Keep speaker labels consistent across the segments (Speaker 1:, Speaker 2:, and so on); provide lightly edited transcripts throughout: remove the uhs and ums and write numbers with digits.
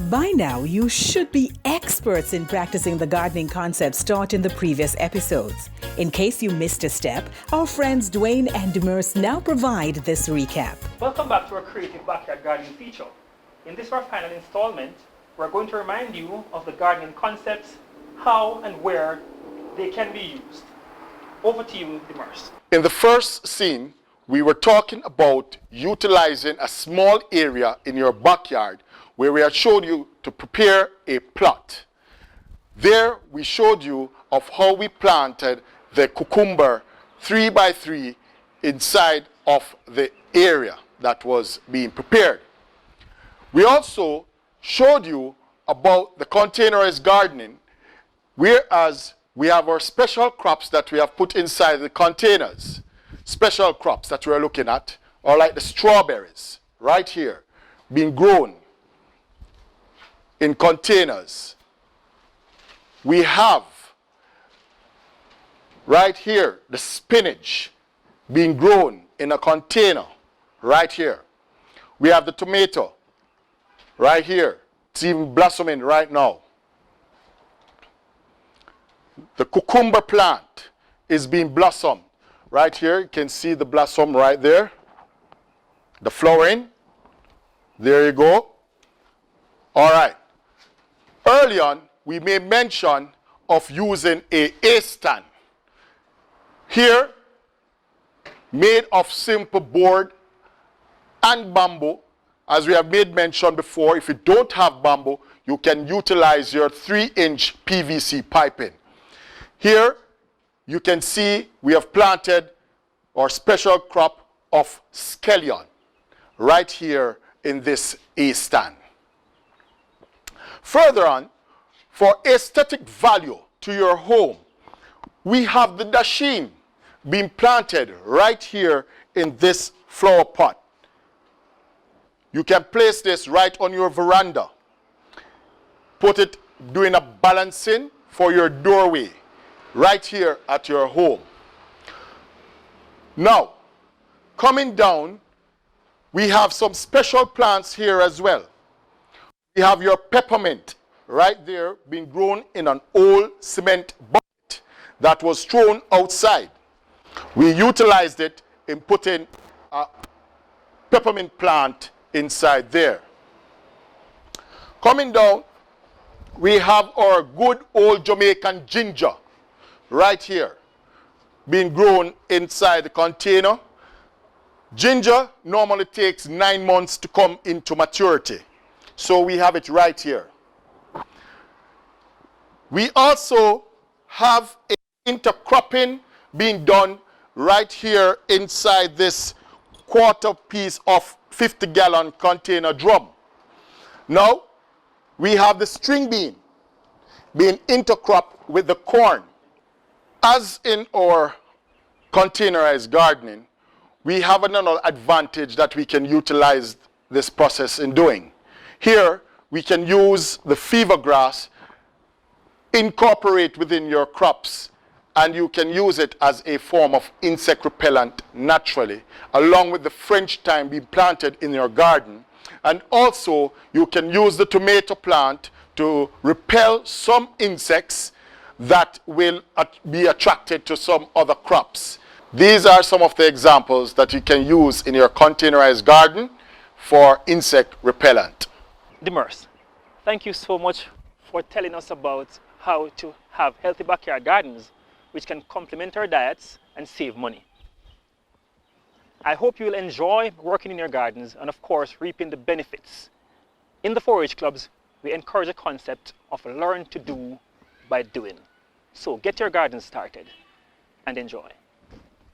Speaker 1: By now, you should be experts in practicing the gardening concepts taught in the previous episodes. In case you missed a step, our friends Dwayne and Demers now provide this recap.
Speaker 2: Welcome back to our Creative Backyard Gardening feature. In this our final installment, we're going to remind you of the gardening concepts, how and where they can be used. Over to you, Demers.
Speaker 3: In the first scene, we were talking about utilizing a small area in your backyard where we had showed you to prepare a plot. There we showed you of how we planted the cucumber 3x3 inside of the area that was being prepared. We also showed you about the containerized gardening, whereas we have our special crops that we have put inside the containers. Special crops that we're looking at are like the strawberries right here being grown in containers. We have right here the spinach being grown in a container right here. We have the tomato right here. It's even blossoming right now. The cucumber plant is being blossomed. Right here, you can see the blossom right there. The flowering. There you go. All right. Early on, we made mention of using a stand. Here, made of simple board and bamboo. As we have made mention before, if you don't have bamboo, you can utilize your 3-inch PVC piping. Here, you can see we have planted our special crop of scallion right here in this stand. Further on, for aesthetic value to your home, we have the dasheen being planted right here in this flower pot. You can place this right on your veranda. Put it doing a balancing for your doorway right here at your home. Now, coming down, we have some special plants here as well. We have your peppermint right there being grown in an old cement bucket that was thrown outside. We utilized it in putting a peppermint plant inside there. Coming down, we have our good old Jamaican ginger right here being grown inside the container. Ginger normally takes 9 months to come into maturity. So we have it right here. We also have intercropping being done right here inside this quarter piece of 50-gallon container drum. Now, we have the string bean being intercropped with the corn. As in our containerized gardening, we have another advantage that we can utilize this process in doing. Here, we can use the fever grass, incorporate within your crops, and you can use it as a form of insect repellent naturally, along with the French thyme being planted in your garden. And also, you can use the tomato plant to repel some insects that will be attracted to some other crops. These are some of the examples that you can use in your containerized garden for insect repellent.
Speaker 2: Demers, thank you so much for telling us about how to have healthy backyard gardens which can complement our diets and save money. I hope you will enjoy working in your gardens and of course reaping the benefits. In the 4-H clubs, we encourage a concept of learn to do by doing. So get your garden started and enjoy.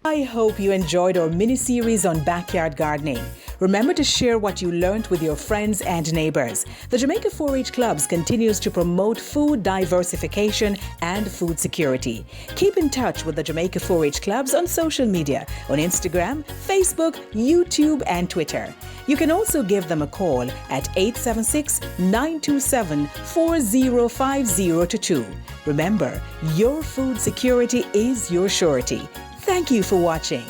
Speaker 1: I hope you enjoyed our mini-series on backyard gardening. Remember to share what you learned with your friends and neighbors. The Jamaica 4-H Clubs continues to promote food diversification and food security. Keep in touch with the Jamaica 4-H Clubs on social media, on Instagram, Facebook, YouTube, and Twitter. You can also give them a call at 876-927-405022. Remember, your food security is your surety. Thank you for watching.